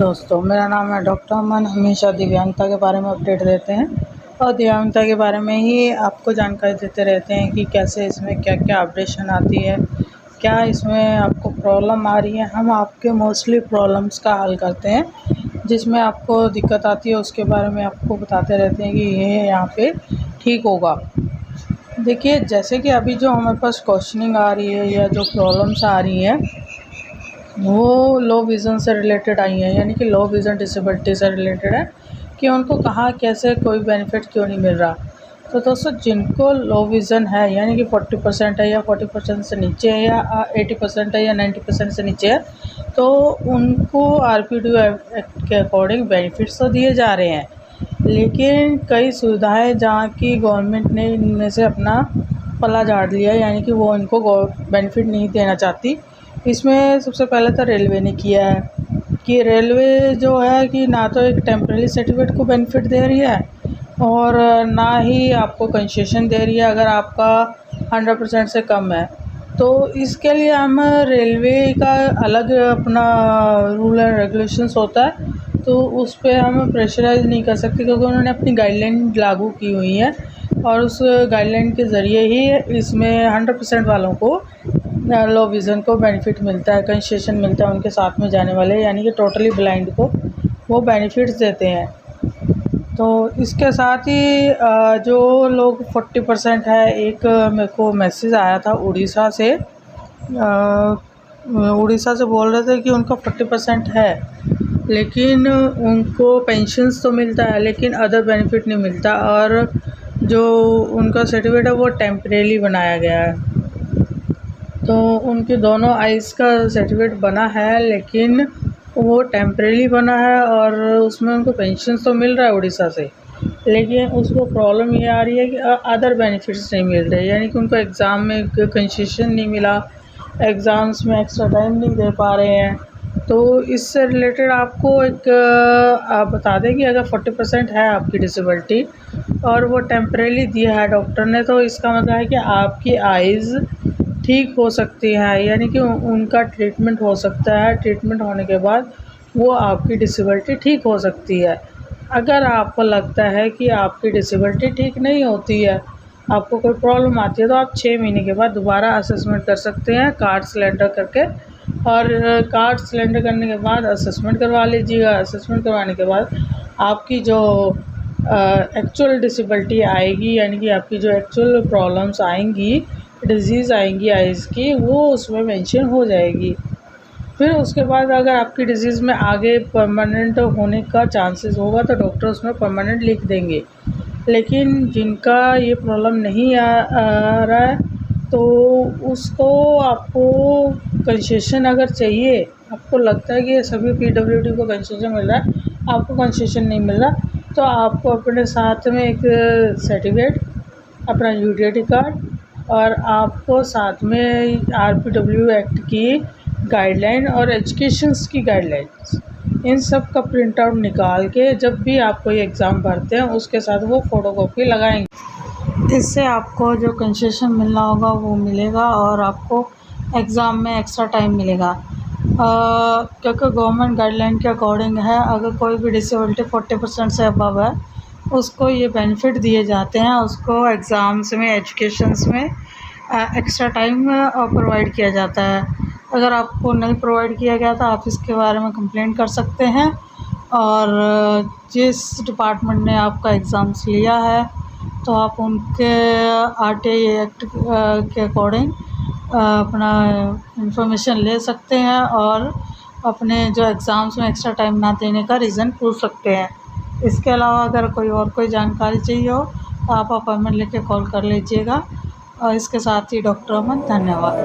दोस्तों, मेरा नाम है डॉक्टर अमन। हमेशा दिव्यांगता के बारे में अपडेट देते हैं और दिव्यांगता के बारे में ही आपको जानकारी देते रहते हैं कि कैसे इसमें क्या-क्या अपडेशन आती है, क्या इसमें आपको प्रॉब्लम आ रही है। हम आपके मोस्टली प्रॉब्लम्स का हल करते हैं, जिसमें आपको दिक्कत आती है उसके बारे में आपको बताते रहते हैं कि ये यहाँ पे ठीक होगा। देखिए, जैसे कि अभी जो हमारे पास क्वेश्चनिंग आ रही है या जो प्रॉब्लम्स आ रही हैं, वो लो विज़न से रिलेटेड आई हैं, यानी कि लो विज़न डिसेबिलिटी से रिलेटेड है कि उनको कहाँ कैसे कोई बेनिफिट क्यों नहीं मिल रहा। तो दोस्तों, जिनको लो विज़न है यानी कि 40% है या 40% से नीचे है या 80% है या 90% से नीचे है, तो उनको आरपीडीओ एक्ट के अकॉर्डिंग बेनिफिट्स तो दिए जा रहे हैं, लेकिन कई सुविधाएं जहाँ की गवर्नमेंट ने इनमें से अपना पल्ला झाड़ लिया, यानी कि वो इनको बेनिफिट नहीं देना चाहती। इसमें सबसे पहले तो रेलवे ने किया है कि रेलवे जो है कि ना तो एक टेम्परेरी सर्टिफिकेट को बेनिफिट दे रही है और ना ही आपको कंसेशन दे रही है अगर आपका 100% से कम है। तो इसके लिए हम रेलवे का अलग अपना रूल एंड रेगुलेशंस होता है, तो उस पर हम प्रेशराइज़ नहीं कर सकते क्योंकि उन्होंने अपनी गाइडलाइन लागू की हुई है और उस गाइडलाइन के ज़रिए ही इसमें 100% वालों को लो विज़न को बेनिफिट मिलता है, कंसेशन मिलता है उनके साथ में जाने वाले, यानी कि टोटली ब्लाइंड को वो बेनिफिट्स देते हैं। तो इसके साथ ही जो लोग 40% है, एक मेरे को मैसेज आया था उड़ीसा से बोल रहे थे कि उनका 40% है, लेकिन उनको पेंशन्स तो मिलता है लेकिन अदर बेनिफिट नहीं मिलता, और जो उनका सर्टिफिकेट है वो टेम्परेरी बनाया गया है। तो उनके दोनों आइज़ का सर्टिफिकेट बना है लेकिन वो टेम्परेरी बना है और उसमें उनको पेंशन तो मिल रहा है उड़ीसा से, लेकिन उसको प्रॉब्लम ये आ रही है कि अदर बेनिफिट्स नहीं मिल रहे, यानी कि उनको एग्ज़ाम में कंसेशन नहीं मिला, एग्ज़ाम्स में एक्स्ट्रा टाइम नहीं दे पा रहे हैं। तो इससे रिलेटेड आपको एक आप बता दें कि अगर 40% है आपकी डिसेबिलिटी और वो टेम्परेरी दिया है डॉक्टर ने, तो इसका मतलब है कि आपकी आइज़ ठीक हो सकती है, यानी कि उनका ट्रीटमेंट हो सकता है। ट्रीटमेंट होने के बाद वो आपकी डिसेबिलिटी ठीक हो सकती है। अगर आपको लगता है कि आपकी डिसेबिलिटी ठीक नहीं होती है, आपको कोई प्रॉब्लम आती है, तो आप 6 महीने के बाद दोबारा असेसमेंट कर सकते हैं कार्ड सिलेंडर करके, और कार्ड सिलेंडर करने के बाद असेसमेंट करवा लीजिएगा। असेसमेंट करवाने के बाद आपकी जो एक्चुअल डिसेबिलिटी आएगी, यानी कि आपकी जो एक्चुअल प्रॉब्लम्स आएंगी, डिज़ीज़ आएंगी आइज़ की, वो उसमें मेंशन हो जाएगी। फिर उसके बाद अगर आपकी डिज़ीज़ में आगे परमानेंट होने का चांसेस होगा तो डॉक्टर उसमें परमानेंट लिख देंगे। लेकिन जिनका ये प्रॉब्लम नहीं आ रहा है, तो उसको आपको कंसेशन अगर चाहिए, आपको लगता है कि ये सभी पीडब्ल्यूडी को कंसेशन मिल रहा है, आपको कंसेशन नहीं मिल रहा, तो आपको अपने साथ में एक सर्टिफिकेट, अपना यूटिलिटी कार्ड और आपको साथ में आरपीडब्ल्यू एक्ट की गाइडलाइन और एजुकेशंस की गाइडलाइंस, इन सब का प्रिंट आउट निकाल के जब भी आप कोई एग्ज़ाम भरते हैं उसके साथ वो फ़ोटोकॉपी लगाएंगे। इससे आपको जो कंसेशन मिलना होगा वो मिलेगा और आपको एग्ज़ाम में एक्स्ट्रा टाइम मिलेगा, क्योंकि गवर्नमेंट गाइडलाइन के अकॉर्डिंग है। अगर कोई भी डिसेबिलिटी 40% से अबव है, उसको ये बेनिफिट दिए जाते हैं, उसको एग्ज़ाम्स में, एजुकेशंस में एक्स्ट्रा टाइम प्रोवाइड किया जाता है। अगर आपको नहीं प्रोवाइड किया गया तो आप इसके बारे में कंप्लेंट कर सकते हैं, और जिस डिपार्टमेंट ने आपका एग्ज़ाम्स लिया है तो आप उनके आरटीआई एक्ट के अकॉर्डिंग अपना इंफॉर्मेशन ले सकते हैं और अपने जो एग्ज़ाम्स में एक्स्ट्रा टाइम ना देने का रीज़न पूछ सकते हैं। इसके अलावा अगर कोई जानकारी चाहिए हो तो आप अपॉइंटमेंट लेके कॉल कर लीजिएगा। और इसके साथ ही डॉक्टर अमन, धन्यवाद।